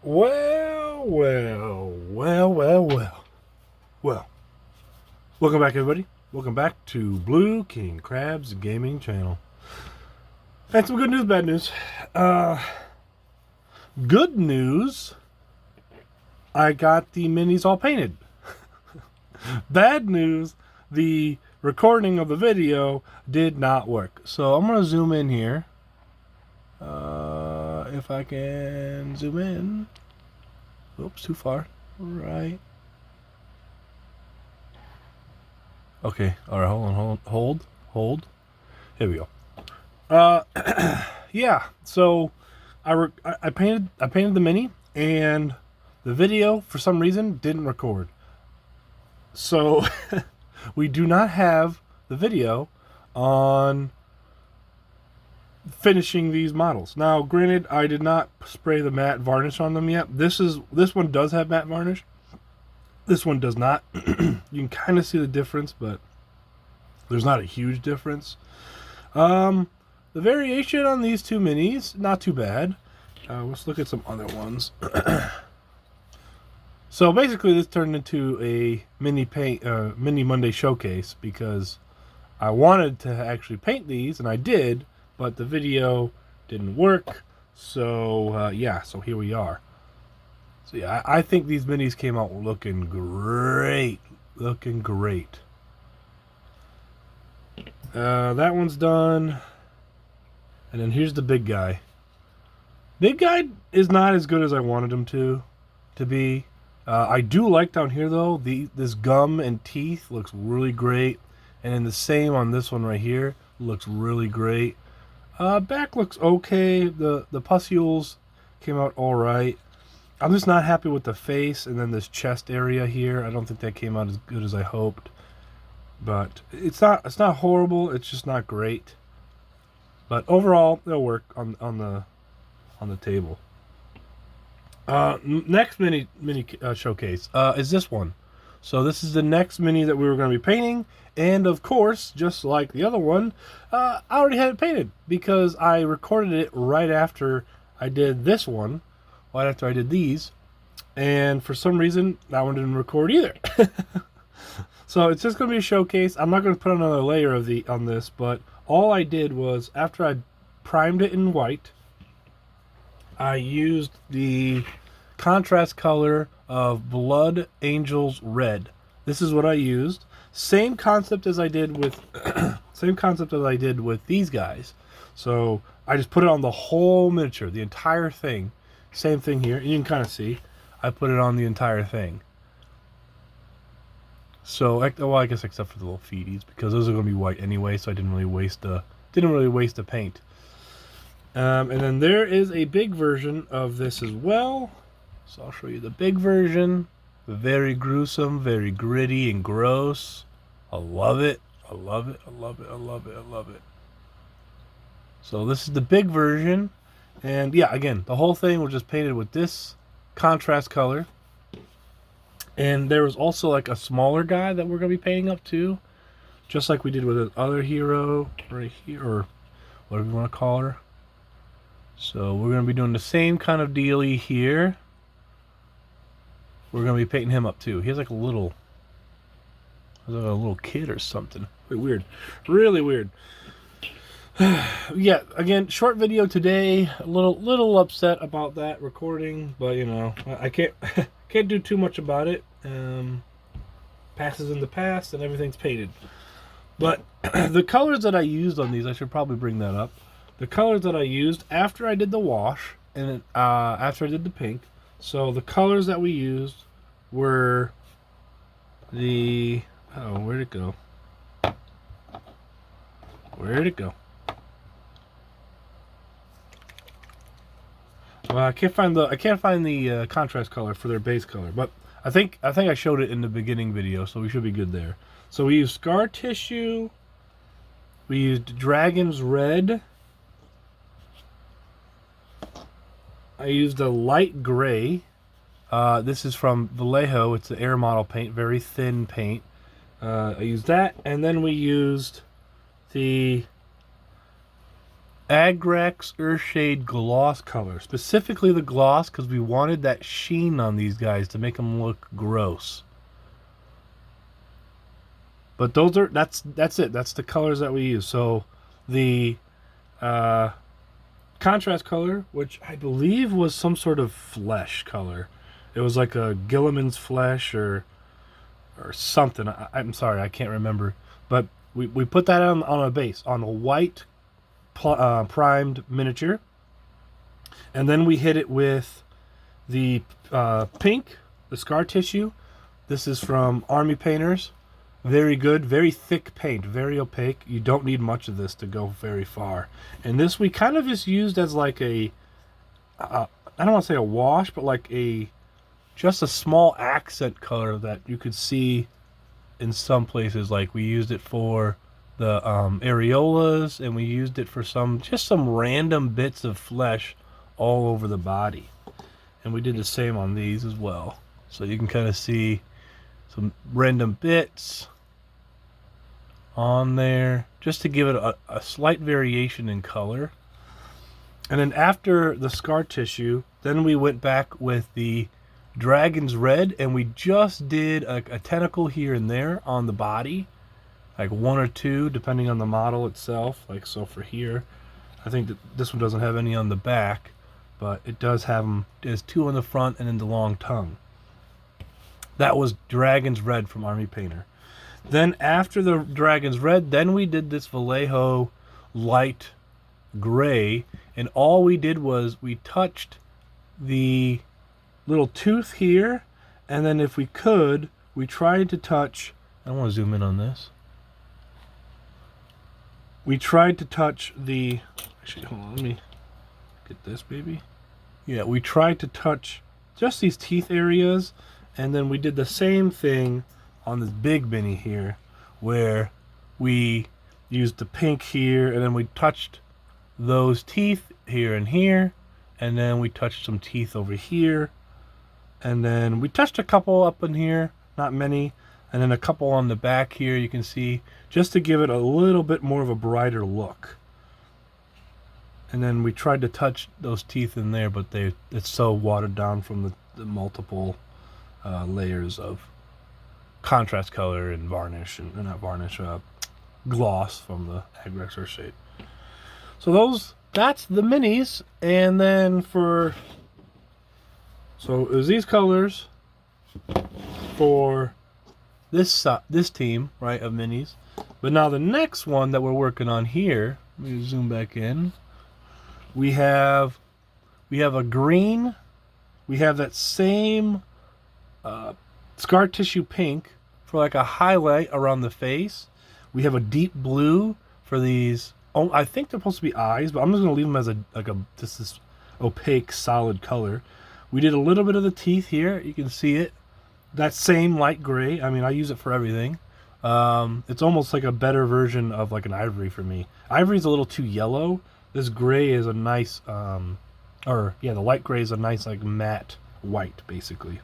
Well, well, well, well, well. Well, welcome back, everybody. Welcome back to Blue King Crab's Gaming Channel. And some good news, bad news. Good news, I got the minis all painted. Bad news, the recording of the video did not work. So I'm going to zoom in here. If I can zoom in. Oops, too far. Right. Okay, alright, hold. Here we go. Yeah, so I painted the mini, and the video, for some reason, didn't record. So, we do not have the video on finishing these models. Now, granted, I did not spray the matte varnish on them yet. This one does have matte varnish. This one does not. You can kind of see the difference, but there's not a huge difference. The variation on these two minis, not too bad. Let's look at some other ones. So basically, this turned into a MiniMonday showcase because I wanted to actually paint these, and I did, but the video didn't work. So yeah, so here we are. So yeah, I think these minis came out looking great. Looking great. That one's done. And then here's the big guy. Big guy is not as good as I wanted him to be. I do like down here though. This gum and teeth looks really great. And then the same on this one right here looks really great. Back looks okay. The pustules came out all right. I'm just not happy with the face and then this chest area here. I don't think that came out as good as I hoped. But it's not horrible. It's just not great. But overall, it'll work on the table. Next mini showcase is this one. So this is the next mini that we were going to be painting, and of course, just like the other one, I already had it painted because I recorded it right after I did this one, right after I did these, and for some reason that one didn't record either. So it's just going to be a showcase. I'm not going to put another layer of on this, but all I did was, after I primed it in white, I used the contrast color of Blood Angels Red. This is what I used. Same concept as I did with these guys. So I just put it on the whole miniature, the entire thing. Same thing here. And you can kind of see I put it on the entire thing. So, well, I guess except for the little feeties, because those are going to be white anyway, so I didn't really waste the paint. And then there is a big version of this as well. So I'll show you the big version. Very gruesome, very gritty and gross. I love it. I love it. I love it. I love it. I love it. So this is the big version. And yeah, again, the whole thing was just painted with this contrast color. And there was also like a smaller guy that we're going to be painting up too. Just like we did with the other hero right here, or whatever you want to call her. So we're going to be doing the same kind of dealie here. We're going to be painting him up too. He has like a little kid or something. Really weird. Really weird. Yeah, again, short video today. A little upset about that recording, but you know, I can't can't do too much about it. Past is in the past, and everything's painted. But the colors that I used on these, I should probably bring that up. The colors that I used after I did the wash and after I did the pink. So the colors that we used were the where'd it go? Where'd it go? Well, I can't find the contrast color for their base color, but I think I showed it in the beginning video, so we should be good there. So we used Scar Tissue, we used Dragon's Red, I used a light gray. This is from Vallejo. It's the Air Model paint, very thin paint. I used that, and then we used the Agrex Earthshade gloss color. Specifically the gloss, because we wanted that sheen on these guys to make them look gross. But that's it. That's the colors that we use. So the contrast color, which I believe was some sort of flesh color. It was like a Gilliman's flesh or something. I'm sorry, I can't remember. But we put that on a base, on a white primed miniature. And then we hit it with the pink, the scar tissue. This is from Army Painters. Very good, very thick paint, very opaque. You don't need much of this to go very far. And this we kind of just used as like a, I don't want to say a wash, but like just a small accent color that you could see in some places. Like we used it for the areolas, and we used it for some random bits of flesh all over the body. And we did the same on these as well. So you can kind of see some random bits on there just to give it a slight variation in color. And then after the scar tissue, then we went back with the Dragon's Red, and we just did a tentacle here and there on the body, like one or two depending on the model itself. Like so for here, I think that this one doesn't have any on the back, but it does have them. There's two on the front and then the long tongue. That was Dragon's Red from Army Painter. Then after the Dragon's Red, then we did this Vallejo light gray, and all we did was we touched the little tooth here, and then if we could, we tried to touch, I want to zoom in on this. We tried to touch the, actually hold on, let me get this baby. Yeah, we tried to touch just these teeth areas, and then we did the same thing on this big mini here, where we used the pink here, and then we touched those teeth here and here, and then we touched some teeth over here, and then we touched a couple up in here, not many, and then a couple on the back here you can see, just to give it a little bit more of a brighter look. And then we tried to touch those teeth in there, but it's so watered down from the multiple layers of contrast color and varnish, and not varnish, gloss from the Agrex Earthshade. So that's the minis. And then so it was these colors for this team, right, of minis. But now the next one that we're working on here, let me zoom back in. We have a green. We have that same scar tissue pink for like a highlight around the face. We have a deep blue for these. Oh, I think they're supposed to be eyes, but I'm just gonna leave them as this opaque solid color. We did a little bit of the teeth here. You can see it. That same light gray. I mean, I use it for everything. It's almost like a better version of like an ivory for me. Ivory's a little too yellow. This gray is a nice, the light gray is a nice like matte white basically.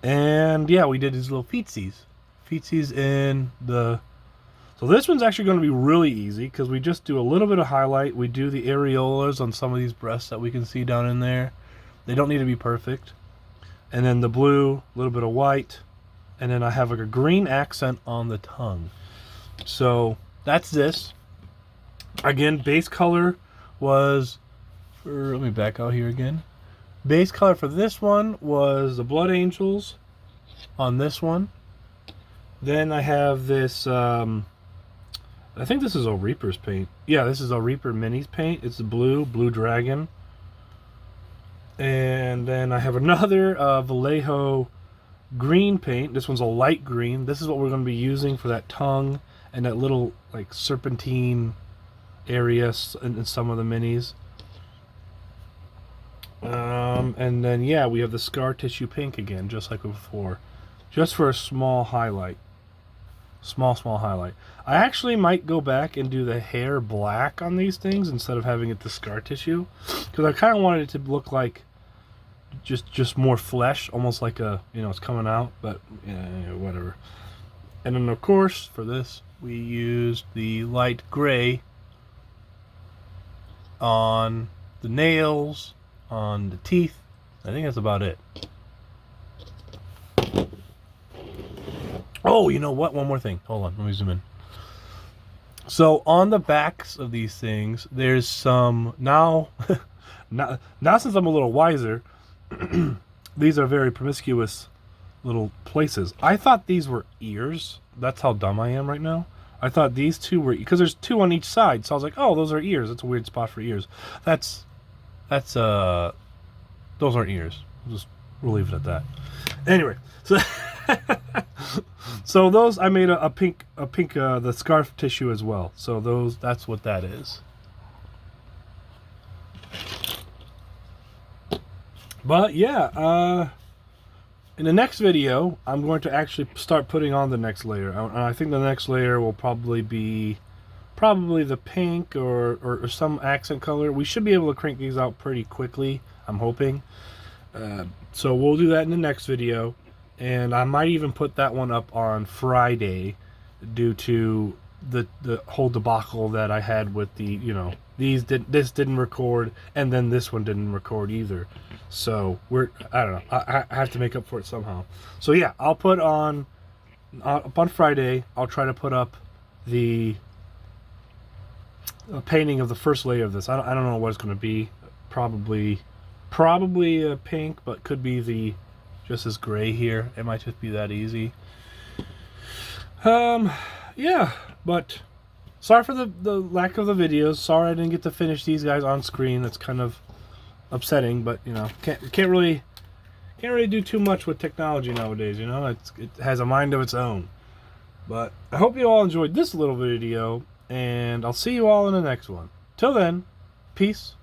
And yeah, we did these little feetsies in the. So this one's actually going to be really easy because we just do a little bit of highlight. We do the areolas on some of these breasts that we can see down in there. They don't need to be perfect. And then the blue, a little bit of white, and then I have like a green accent on the tongue. So that's this. Again, base color was let me back out here again. Base color for this one was the Blood Angels on this one. Then I have this, I think this is a Reaper's paint. Yeah, this is a Reaper Minis paint. It's the blue dragon. And then I have another Vallejo green paint. This one's a light green. This is what we're going to be using for that tongue and that little like serpentine area in some of the minis. And then yeah, we have the scar tissue pink again, just like before, just for a small highlight. Small highlight. I actually might go back and do the hair black on these things instead of having it the scar tissue, because I kind of wanted it to look like just more flesh, almost like it's coming out, but yeah, whatever. And then of course for this we used the light gray on the nails, on the teeth. I think that's about it. Oh, you know what? One more thing. Hold on. Let me zoom in. So on the backs of these things, there's some now. Now since I'm a little wiser, these are very promiscuous little places. I thought these were ears. That's how dumb I am right now. I thought these two were, because there's two on each side. So I was like, oh, those are ears. That's a weird spot for ears. Those aren't ears. We'll leave it at that. Anyway, so so those, I made a pink the scarf tissue as well. So that's what that is. But yeah, in the next video, I'm going to actually start putting on the next layer. I think the next layer will probably be the pink or some accent color. We should be able to crank these out pretty quickly, I'm hoping. So we'll do that in the next video. And I might even put that one up on Friday due to the whole debacle that I had with the, you know, this didn't record and then this one didn't record either. So I don't know. I have to make up for it somehow. So yeah, I'll put on up on Friday. I'll try to put up the painting of the first layer of this. I don't know what it's going to be. Probably a pink, but could be just as gray here. It might just be that easy. Yeah, but sorry for the lack of the videos. Sorry I didn't get to finish these guys on screen. That's kind of upsetting, but you know, can't really do too much with technology nowadays. You know, it has a mind of its own. But I hope you all enjoyed this little video, and I'll see you all in the next one. Till then, peace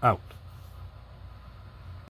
out.